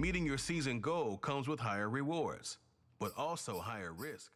Meeting your season goal comes with higher rewards, but also higher risk.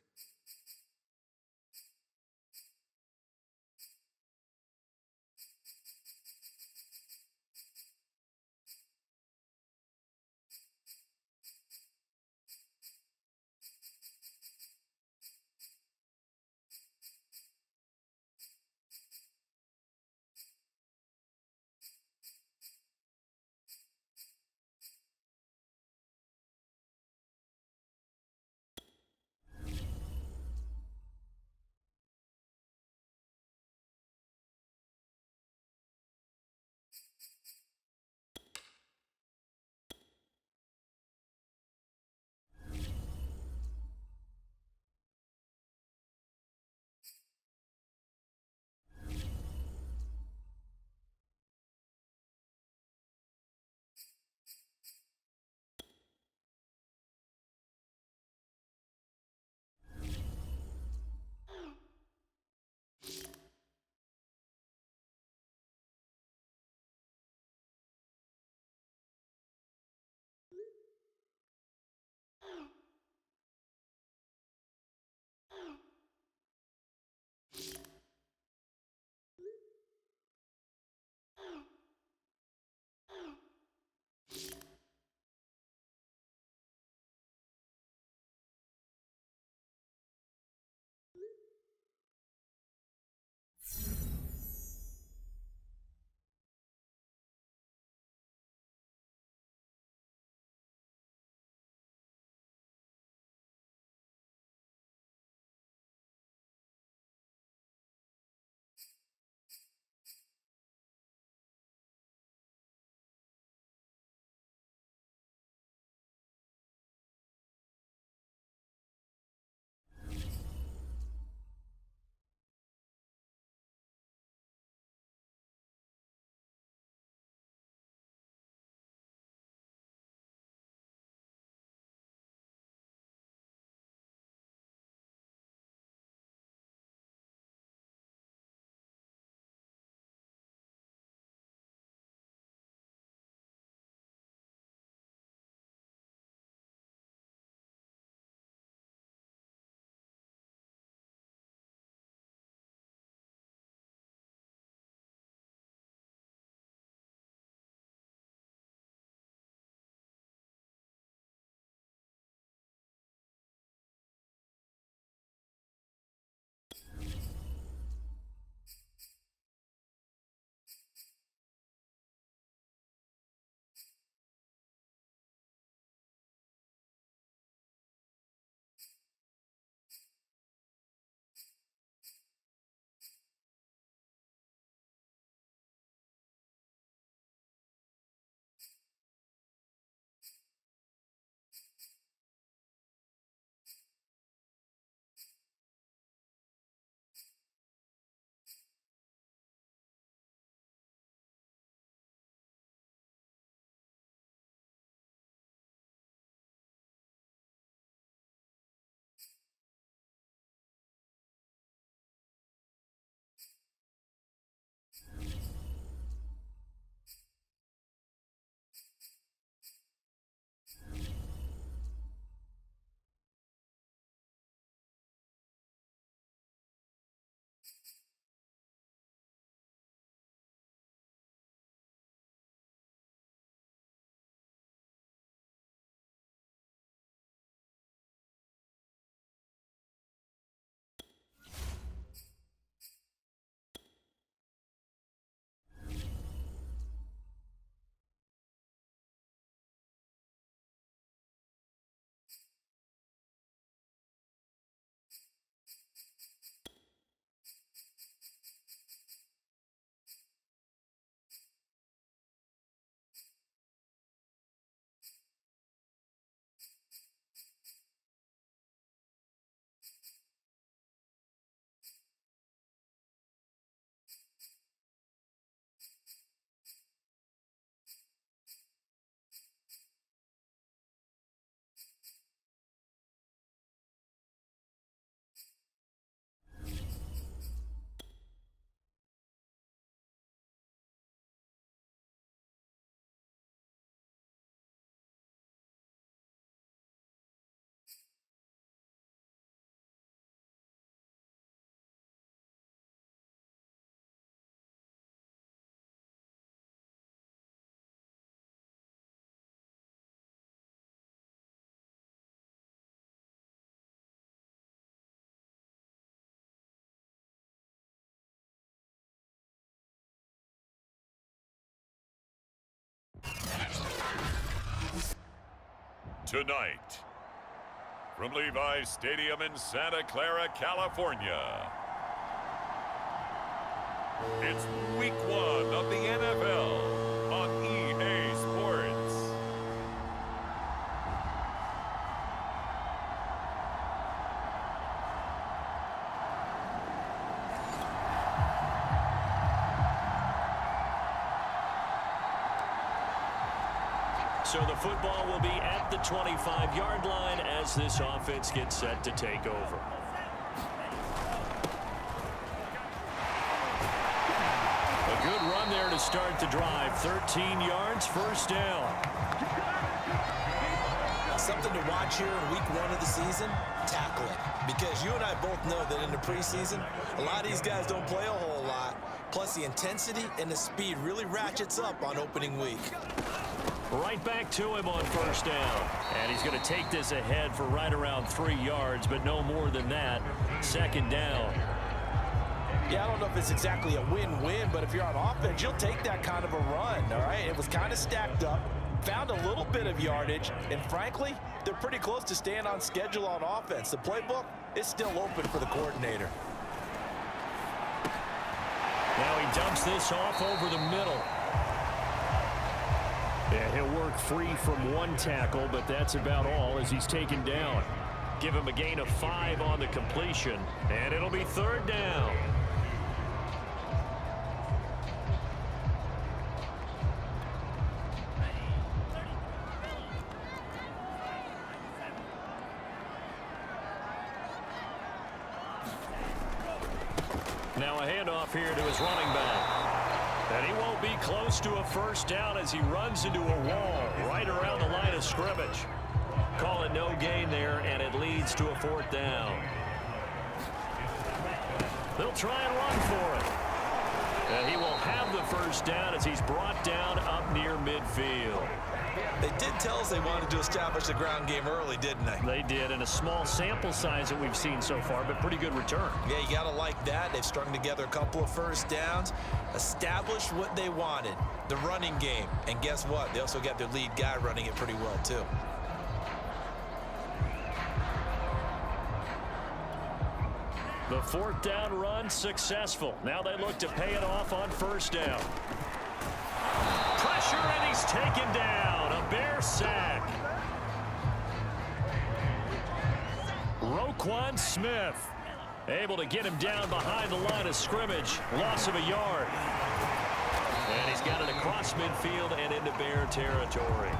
Tonight, from Levi's Stadium in Santa Clara, California, it's Week 1 of the NFL on EA Sports. So the football will be at the 25-yard line as this offense gets set to take over. A good run there to start the drive. 13 yards, first down. Something to watch here in week 1 of the season, tackling. Because you and I both know that in the preseason, a lot of these guys don't play a whole lot. Plus the intensity and the speed really ratchets up on opening week. Right back to him on first down. And he's going to take this ahead for right around 3 yards, but no more than that. Second down. Yeah, I don't know if it's exactly a win-win, but if you're on offense, you'll take that kind of a run, all right? It was kind of stacked up, found a little bit of yardage, and frankly, they're pretty close to staying on schedule on offense. The playbook is still open for the coordinator. Now he dumps this off over the middle. Yeah, he'll work free from one tackle, but that's about all as he's taken down. Give him a gain of 5 on the completion, and it'll be third down. Now a handoff here to his running back. And he won't be close to a first down as he runs into a wall right around the line of scrimmage. Call it no gain there, and it leads to a fourth down. They'll try and run for it. And he will have the first down as he's brought down up near midfield. They did tell us they wanted to establish the ground game early, didn't they? They did, in a small sample size that we've seen so far, but pretty good return. Yeah, you got to like that. They've strung together a couple of first downs, established what they wanted, the running game. And guess what? They also got their lead guy running it pretty well, too. The fourth down run successful. Now they look to pay it off on first down. Pressure, and he's taken down. A Bear sack. Roquan Smith able to get him down behind the line of scrimmage. Loss of a yard. And he's got it across midfield and into Bear territory.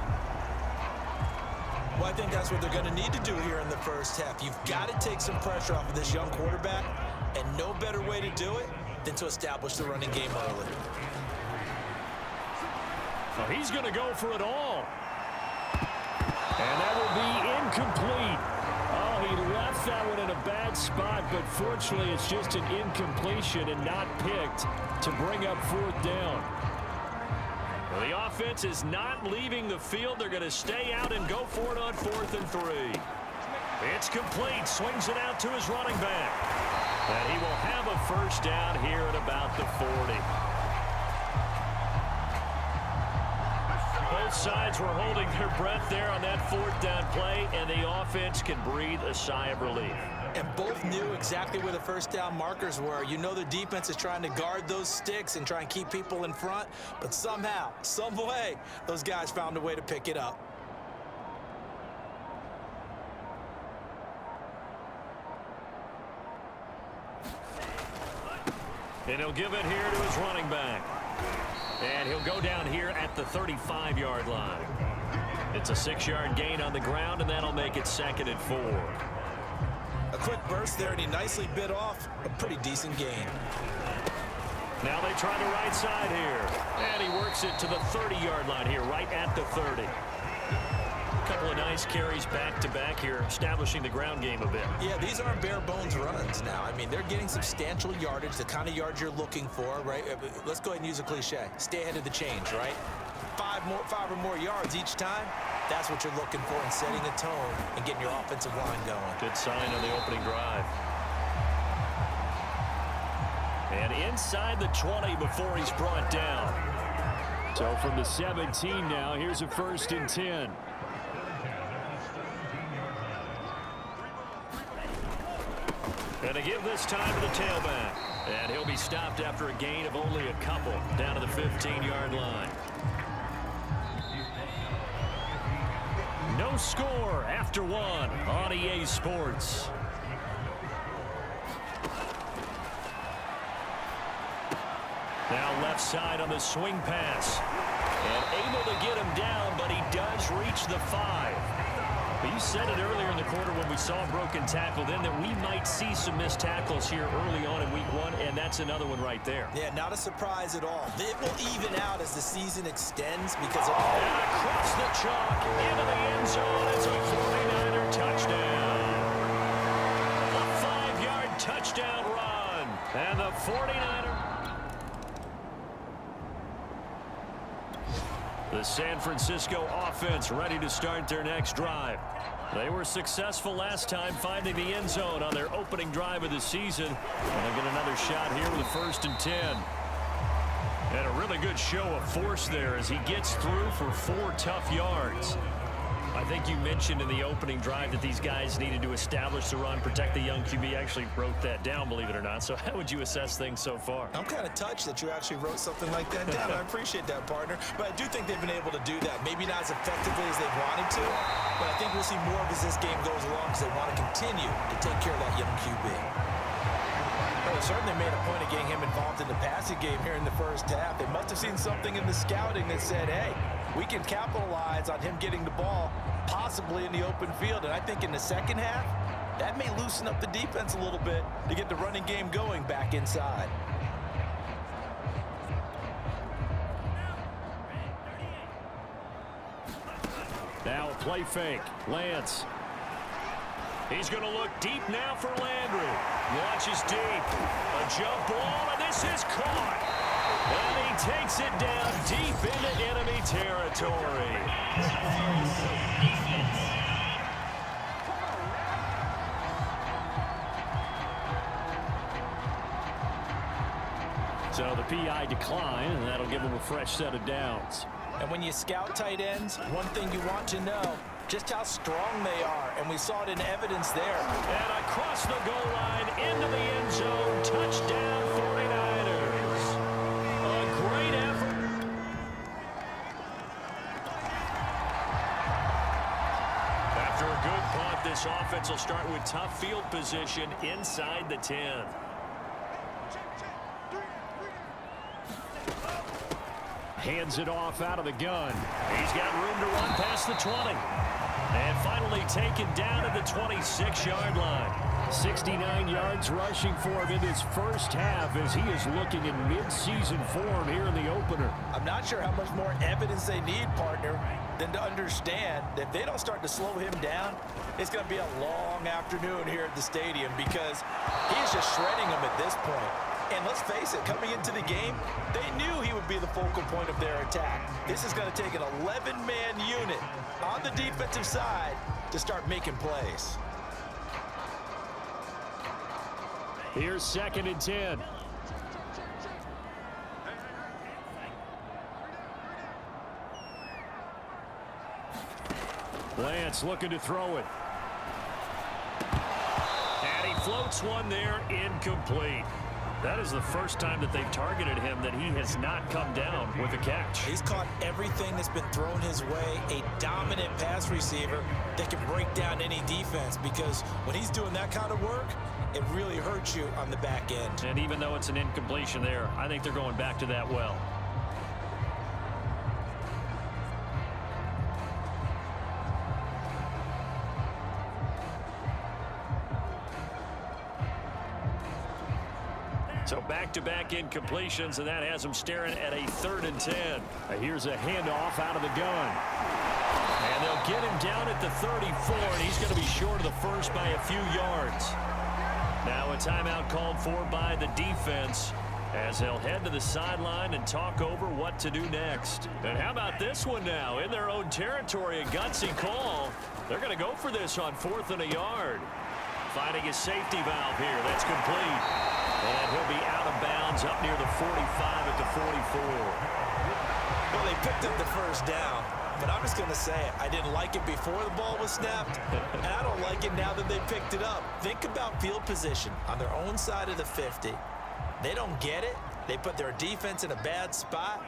Well, I think that's what they're going to need to do here in the first half. You've got to take some pressure off of this young quarterback, and no better way to do it than to establish the running game early. Well, he's going to go for it all. And that will be incomplete. Oh, he left that one in a bad spot, but fortunately it's just an incompletion and not picked to bring up fourth down. Well, the offense is not leaving the field. They're going to stay out and go for it on 4th and 3. It's complete. Swings it out to his running back. And he will have a first down here at about the 40. Both sides were holding their breath there on that fourth down play, and the offense can breathe a sigh of relief. And both knew exactly where the first down markers were. You know the defense is trying to guard those sticks and try and keep people in front, but somehow, some way, those guys found a way to pick it up. And he'll give it here to his running back. And he'll go down here at the 35-yard line. It's a 6-yard gain on the ground, and that'll make it 2nd and 4. A quick burst there, and he nicely bit off a pretty decent gain. Now they try the right side here. And he works it to the 30-yard line here, right at the 30. A couple of nice carries back-to-back here, establishing the ground game a bit. Yeah, these aren't bare-bones runs now. I mean, they're getting substantial yardage, the kind of yards you're looking for, right? Let's go ahead and use a cliche. Stay ahead of the change, right? 5 or more yards each time. That's what you're looking for in setting a tone and getting your offensive line going. Good sign on the opening drive. And inside the 20 before he's brought down. So from the 17 now, here's a 1st and 10. Going to give this time to the tailback. And he'll be stopped after a gain of only a couple down to the 15-yard line. No score after one on EA Sports. Now left side on the swing pass. And able to get him down, but he does reach the 5. You said it earlier in the quarter when we saw a broken tackle then that we might see some missed tackles here early on in week 1, and that's another one right there. Yeah, not a surprise at all. It will even out as the season extends because of... And across the chalk into the end zone. It's a 49er touchdown. A 5-yard touchdown run. And the 49er... The San Francisco offense ready to start their next drive. They were successful last time finding the end zone on their opening drive of the season. And they'll get another shot here with a 1st and 10. And a really good show of force there as he gets through for 4 tough yards. I think you mentioned in the opening drive that these guys needed to establish the run, protect the young QB. I actually wrote that down, believe it or not. So how would you assess things so far? I'm kind of touched that you actually wrote something like that down. I appreciate that, partner. But I do think they've been able to do that. Maybe not as effectively as they wanted to, but I think we'll see more of as this game goes along because they want to continue to take care of that young QB. Well, they certainly made a point of getting him involved in the passing game here in the first half. They must have seen something in the scouting that said, hey, we can capitalize on him getting the ball possibly in the open field. And I think in the second half, that may loosen up the defense a little bit to get the running game going back inside. Now a play fake. Lance. He's going to look deep now for Landry. Launches deep. A jump ball, and this is caught. And he takes it down deep into enemy territory. So the PI decline, and that'll give him a fresh set of downs. And when you scout tight ends, one thing you want to know, just how strong they are. And we saw it in evidence there. And across the goal line, into the end zone, touchdown 49ers. A great effort. After a good punt, this offense will start with tough field position inside the 10. Hands it off out of the gun. He's got room to run past the 20. And finally taken down at the 26-yard line. 69 yards rushing for him in his first half as he is looking in mid-season form here in the opener. I'm not sure how much more evidence they need, partner, than to understand that if they don't start to slow him down, it's going to be a long afternoon here at the stadium because he's just shredding them at this point. And let's face it, coming into the game, they knew he would be the focal point of their attack. This is going to take an 11-man unit on the defensive side to start making plays. Here's 2nd and 10. Lance looking to throw it. And he floats one there, incomplete. That is the first time that they've targeted him that he has not come down with a catch. He's caught everything that's been thrown his way. A dominant pass receiver that can break down any defense because when he's doing that kind of work, it really hurts you on the back end. And even though it's an incompletion there, I think they're going back to that well. So back-to-back incompletions, and that has them staring at a 3rd and 10. Here's a handoff out of the gun. And they'll get him down at the 34, and he's going to be short of the first by a few yards. Now a timeout called for by the defense as they'll head to the sideline and talk over what to do next. And how about this one now? In their own territory, a gutsy call. They're going to go for this on 4th and a yard. Finding a safety valve here. That's complete. And he'll be out of bounds up near the 45 at the 44. Well, they picked up the first down, but I'm just going to say it. I didn't like it before the ball was snapped, and I don't like it now that they picked it up. Think about field position on their own side of the 50. They don't get it. They put their defense in a bad spot,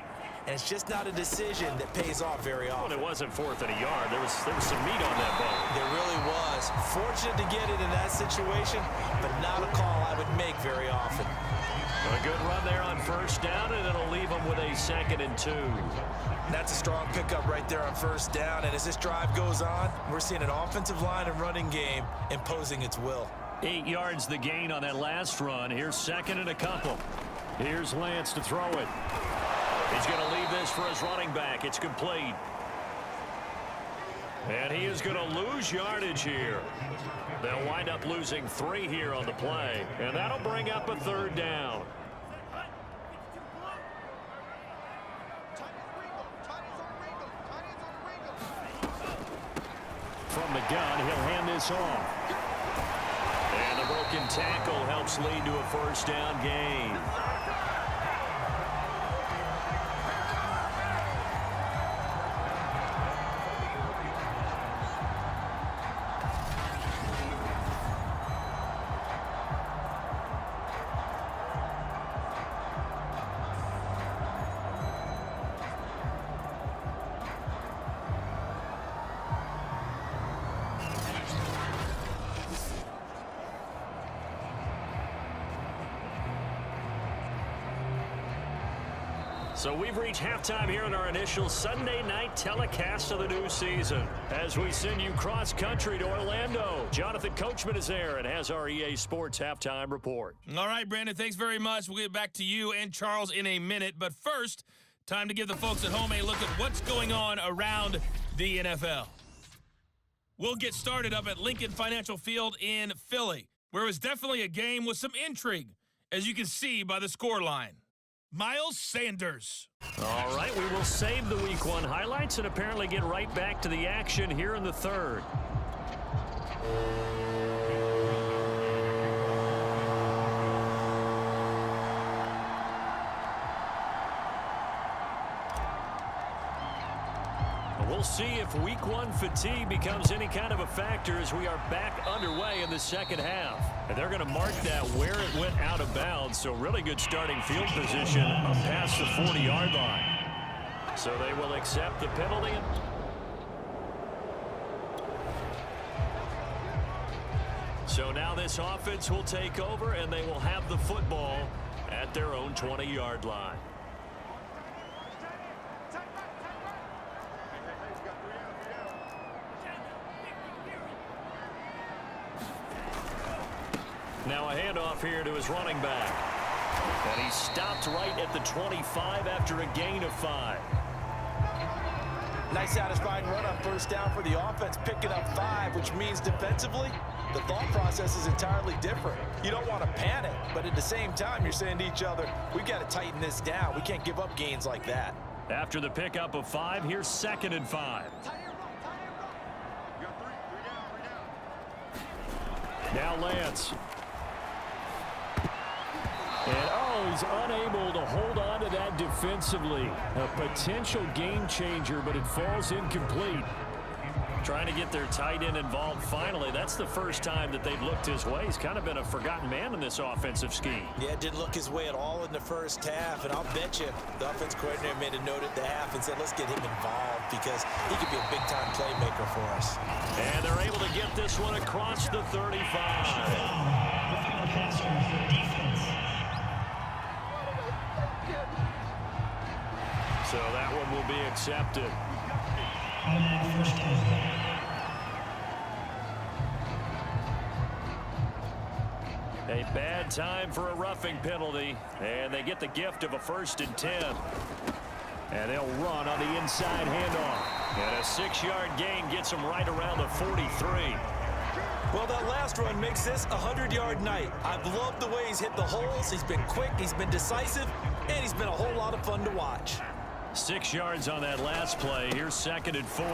and it's just not a decision that pays off very often. Well, it wasn't 4th and a yard. There was some meat on that ball. There really was. Fortunate to get it in that situation, but not a call I would make very often. A good run there on 1st down, and it'll leave them with a 2nd and 2. That's a strong pickup right there on 1st down, and as this drive goes on, we're seeing an offensive line and running game imposing its will. 8 yards the gain on that last run. Here's 2nd and a couple. Here's Lance to throw it. He's going to leave this for his running back. It's complete. And he is going to lose yardage here. They'll wind up losing 3 here on the play, and that'll bring up a 3rd down. From the gun, he'll hand this off. And the broken tackle helps lead to a 1st down gain. So we've reached halftime here in our initial Sunday night telecast of the new season. As we send you cross-country to Orlando, Jonathan Coachman is there and has our EA Sports halftime report. All right, Brandon, thanks very much. We'll get back to you and Charles in a minute. But first, time to give the folks at home a look at what's going on around the NFL. We'll get started up at Lincoln Financial Field in Philly, where it was definitely a game with some intrigue, as you can see by the scoreline. Miles Sanders. All right, we will save the Week 1 highlights and apparently get right back to the action here in the 3rd. We'll see if Week 1 fatigue becomes any kind of a factor as we are back underway in the 2nd half. And they're going to mark that where it went out of bounds, so really good starting field position up past the 40-yard line. So they will accept the penalty. So now this offense will take over, and they will have the football at their own 20-yard line. Now a handoff here to his running back. And he stopped right at the 25 after a gain of 5. Nice satisfying run on 1st down for the offense, picking up 5, which means defensively, the thought process is entirely different. You don't want to panic, but at the same time, you're saying to each other, we've got to tighten this down. We can't give up gains like that. After the pickup of 5, here's 2nd and 5. Now Lance. And, he's unable to hold on to that defensively. A potential game changer, but it falls incomplete. Trying to get their tight end involved finally. That's the first time that they've looked his way. He's kind of been a forgotten man in this offensive scheme. Yeah, didn't look his way at all in the 1st half, and I'll bet you the offense coordinator made a note at the half and said, let's get him involved because he could be a big-time playmaker for us. And they're able to get this one across the 35. So that one will be accepted. A bad time for a roughing penalty, and they get the gift of a 1st and 10. And they'll run on the inside handoff. And a 6-yard gain gets them right around the 43. Well, that last run makes this a 100-yard night. I've loved the way he's hit the holes. He's been quick, he's been decisive, and he's been a whole lot of fun to watch. 6 yards on that last play. Here's 2nd and 4.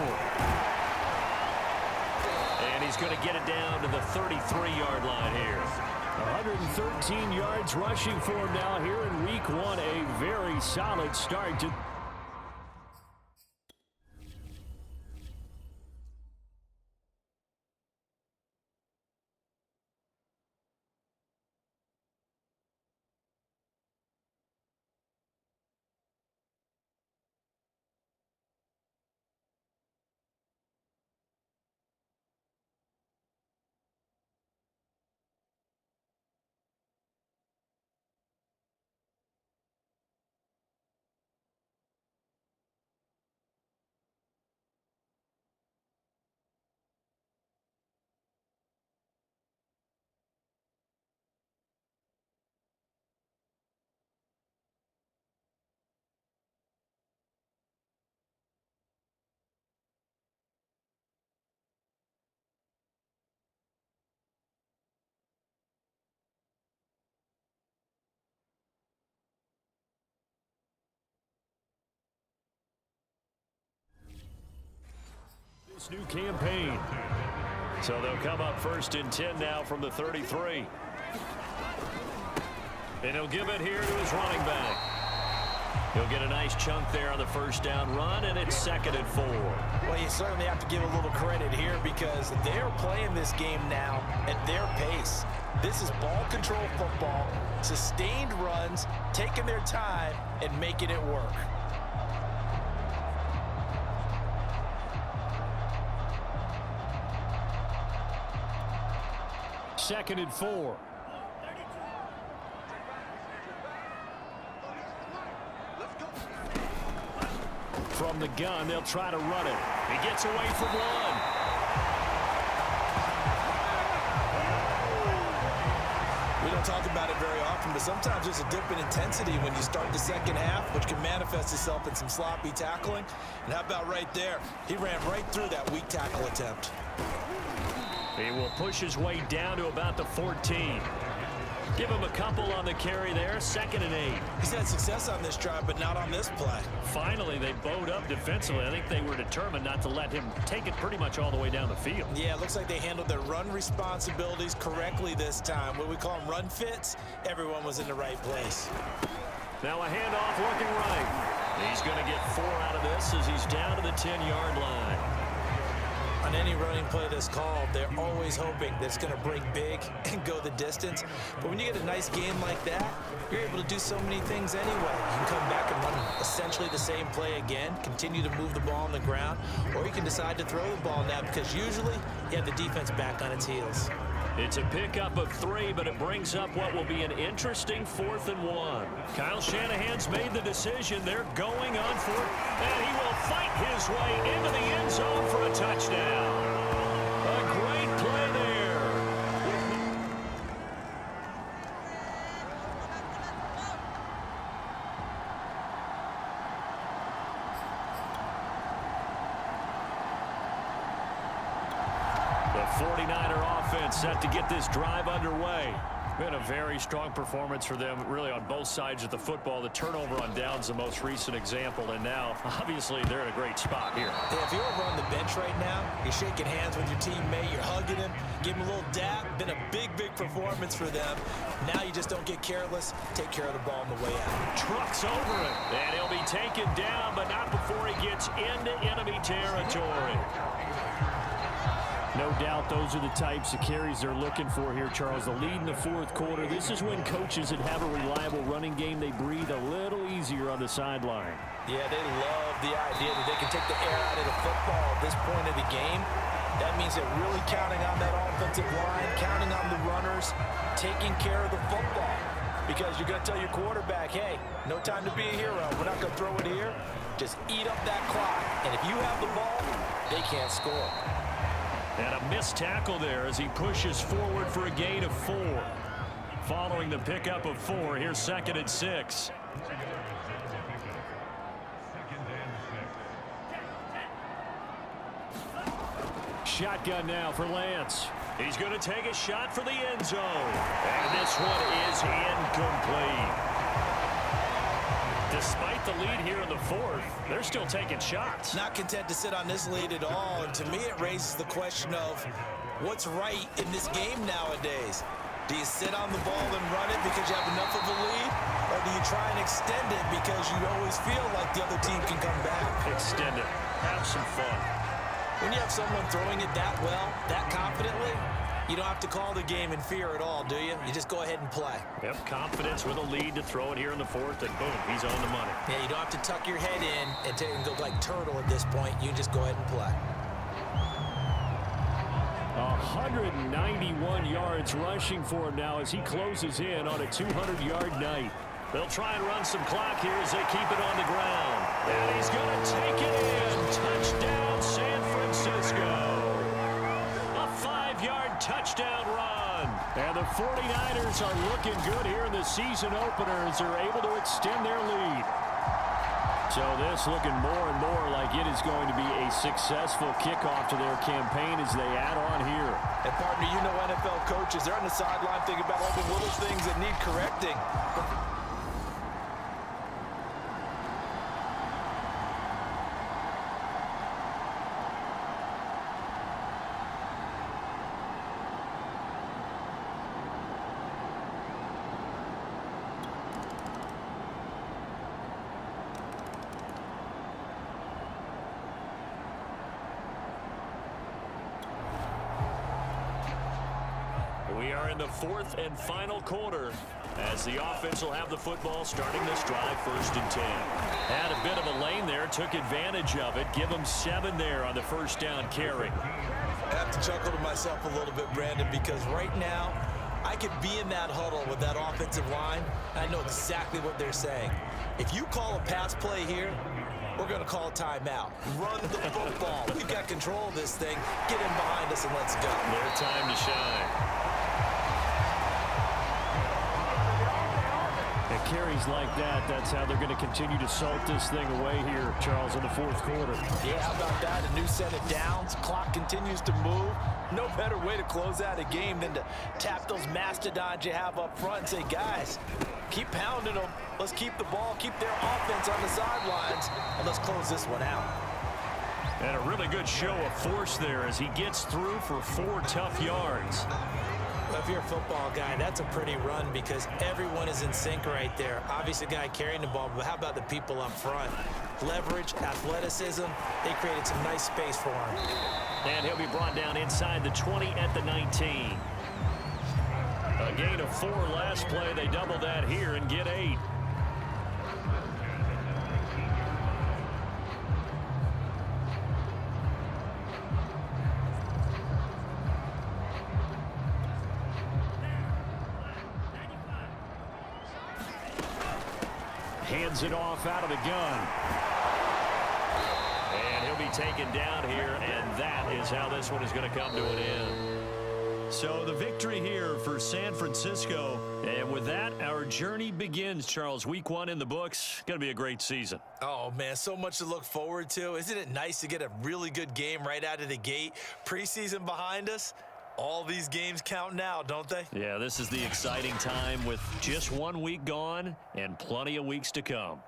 And he's going to get it down to the 33-yard line here. 113 yards rushing for him now here in Week 1. A very solid start. its new campaign. So they'll come up 1st and 10 now from the 33. And he'll give it here to his running back. He'll get a nice chunk there on the 1st down run, and it's 2nd and 4. Well, you certainly have to give a little credit here because they're playing this game now at their pace. This is ball control football, sustained runs, taking their time, and making it work. Second and 4. From the gun, they'll try to run it. He gets away from one. We don't talk about it very often, but sometimes there's a dip in intensity when you start the second half, which can manifest itself in some sloppy tackling. And how about right there? He ran right through that weak tackle attempt. He will push his way down to about the 14. Give him a couple on the carry there. 2nd and 8. He's had success on this drive, but not on this play. Finally, they bowed up defensively. I think they were determined not to let him take it pretty much all the way down the field. Yeah, it looks like they handled their run responsibilities correctly this time. What we call them run fits, everyone was in the right place. Now a handoff looking right. He's going to get 4 out of this as he's down to the 10-yard line. On any running play that's called, they're always hoping that it's going to break big and go the distance. But when you get a nice game like that, you're able to do so many things anyway. You can come back and run essentially the same play again, continue to move the ball on the ground, or you can decide to throw the ball now because usually you have the defense back on its heels. It's a pickup of 3, but it brings up what will be an interesting 4th and 1. Kyle Shanahan's made the decision. They're going on for it, and he will fight his way into the end zone for a touchdown. A great play there. The 49er offense set to get this drive underway. Been a very strong performance for them, really, on both sides of the football. The turnover on downs the most recent example, and now, obviously, they're in a great spot here. Yeah, if you're over on the bench right now, you're shaking hands with your teammate, you're hugging him, give him a little dap. Been a big, big performance for them. Now you just don't get careless. Take care of the ball on the way out. Trucks over it, and he'll be taken down, but not before he gets into enemy territory. No doubt those are the types of carries they're looking for here, Charles. The lead in the 4th quarter. This is when coaches that have a reliable running game, they breathe a little easier on the sideline. Yeah, they love the idea that they can take the air out of the football at this point of the game. That means they're really counting on that offensive line, counting on the runners, taking care of the football. Because you're going to tell your quarterback, hey, no time to be a hero. We're not going to throw it here. Just eat up that clock. And if you have the ball, they can't score. And a missed tackle there as he pushes forward for a gain of 4. Following the pickup of 4, here's 2nd and 6. Shotgun now for Lance. He's going to take a shot for the end zone. And this one is incomplete. Despite the lead here in the 4th, they're still taking shots. Not content to sit on this lead at all. And to me, it raises the question of what's right in this game nowadays. Do you sit on the ball and run it because you have enough of a lead? Or do you try and extend it because you always feel like the other team can come back? Extend it. Have some fun. When you have someone throwing it that well, that confidently, you don't have to call the game in fear at all, do you? You just go ahead and play. Yep, confidence with a lead to throw it here in the 4th, and boom, he's on the money. Yeah, you don't have to tuck your head in and go like turtle at this point. You just go ahead and play. 191 yards rushing for him now as he closes in on a 200-yard night. They'll try and run some clock here as they keep it on the ground. And he's going to take it in. Touchdown, San Francisco. A 5-yard touchdown run. And the 49ers are looking good here in the season opener as they're able to extend their lead. So this looking more and more like it is going to be a successful kickoff to their campaign as they add on here. And partner, you know NFL coaches, they're on the sideline thinking about all the little things that need correcting. are in the fourth and final quarter as the offense will have the football starting this drive, 1st and 10. Had a bit of a lane there, took advantage of it. Give them 7 there on the first down carry. I have to chuckle to myself a little bit, Brandon, because right now I could be in that huddle with that offensive line. I know exactly what they're saying. If you call a pass play here, we're going to call a timeout. Run the football. We've got control of this thing. Get in behind us and let's go. Their time to shine. And carries like that, that's how they're going to continue to salt this thing away here, Charles, in the fourth quarter. Yeah, how about that? A new set of downs. Clock continues to move. No better way to close out a game than to tap those mastodons you have up front and say, guys, keep pounding them. Let's keep the ball, keep their offense on the sidelines, and let's close this one out. And a really good show of force there as he gets through for 4 tough yards. Well, if you're a football guy, that's a pretty run because everyone is in sync right there. Obviously, the guy carrying the ball, but how about the people up front? Leverage, athleticism, they created some nice space for him. And he'll be brought down inside the 20 at the 19. A gain of 4 last play. They double that here and get 8. Hands it off out of the gun. And he'll be taken down here, and that is how this one is going to come to an end. So the victory here for San Francisco. And with that, our journey begins, Charles. Week 1 in the books. Going to be a great season. Oh, man, so much to look forward to. Isn't it nice to get a really good game right out of the gate? Preseason behind us. All these games count now, don't they? Yeah, this is the exciting time with just 1 week gone and plenty of weeks to come.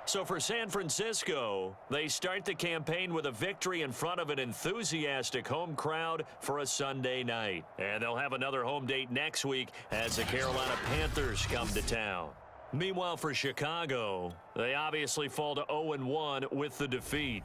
So for San Francisco, they start the campaign with a victory in front of an enthusiastic home crowd for a Sunday night. And they'll have another home date next week as the Carolina Panthers come to town. Meanwhile, for Chicago, they obviously fall to 0-1 with the defeat.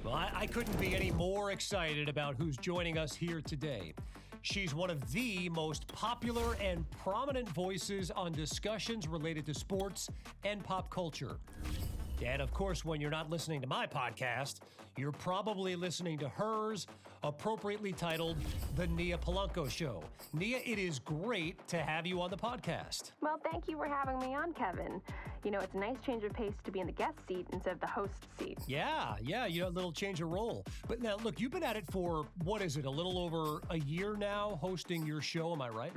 Well, I couldn't be any more excited about who's joining us here today. She's one of the most popular and prominent voices on discussions related to sports and pop culture. And of course, when you're not listening to my podcast, you're probably listening to hers, appropriately titled The Nia Polanco Show. Nia, it is great to have you on the podcast. Well, thank you for having me on, Kevin. You know, it's a nice change of pace to be in the guest seat instead of the host seat. Yeah, you know, a little change of role. But now, look, you've been at it for, what is it, a little over a year now, hosting your show, am I right?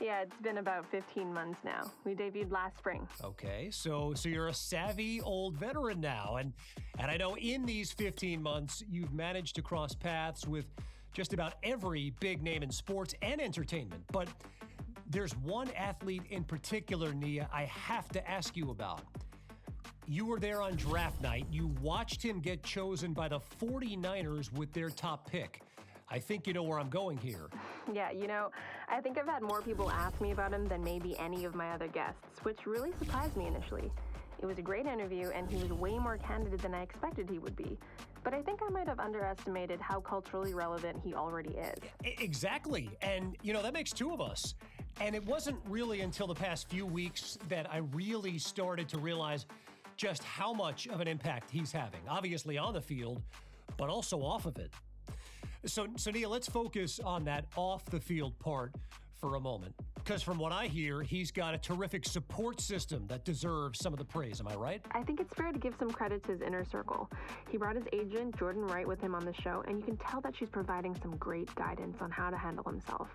Yeah, it's been about 15 months now. We debuted last spring. Okay, so you're a savvy old veteran now, and I know in these 15 months, you've managed to cross paths with just about every big name in sports and entertainment. But there's one athlete in particular, Nia, I have to ask you about. You were there on draft night. You watched him get chosen by the 49ers with their top pick. I think you know where I'm going here. Yeah, you know, I think I've had more people ask me about him than maybe any of my other guests, which really surprised me initially. It was a great interview, and he was way more candid than I expected he would be. But I think I might have underestimated how culturally relevant he already is. Exactly. And, you know, that makes two of us. And it wasn't really until the past few weeks that I really started to realize just how much of an impact he's having, obviously on the field, but also off of it. So Nia, let's focus on that off-the-field part for a moment. Because from what I hear, he's got a terrific support system that deserves some of the praise. Am I right? I think it's fair to give some credit to his inner circle. He brought his agent, Jordan Wright, with him on the show, and you can tell that she's providing some great guidance on how to handle himself.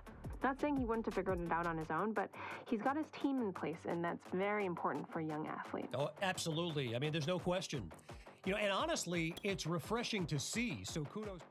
Not saying he wouldn't have figured it out on his own, but he's got his team in place, and that's very important for a young athlete. Oh, absolutely. I mean, there's no question. And honestly, it's refreshing to see. So kudos.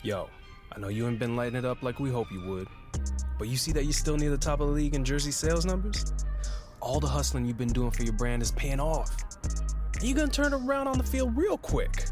Yo, I know you ain't been lighting it up like we hope you would, but you see that you're still near the top of the league in jersey sales numbers? All the hustling you've been doing for your brand is paying off. And you're gonna turn it around on the field real quick.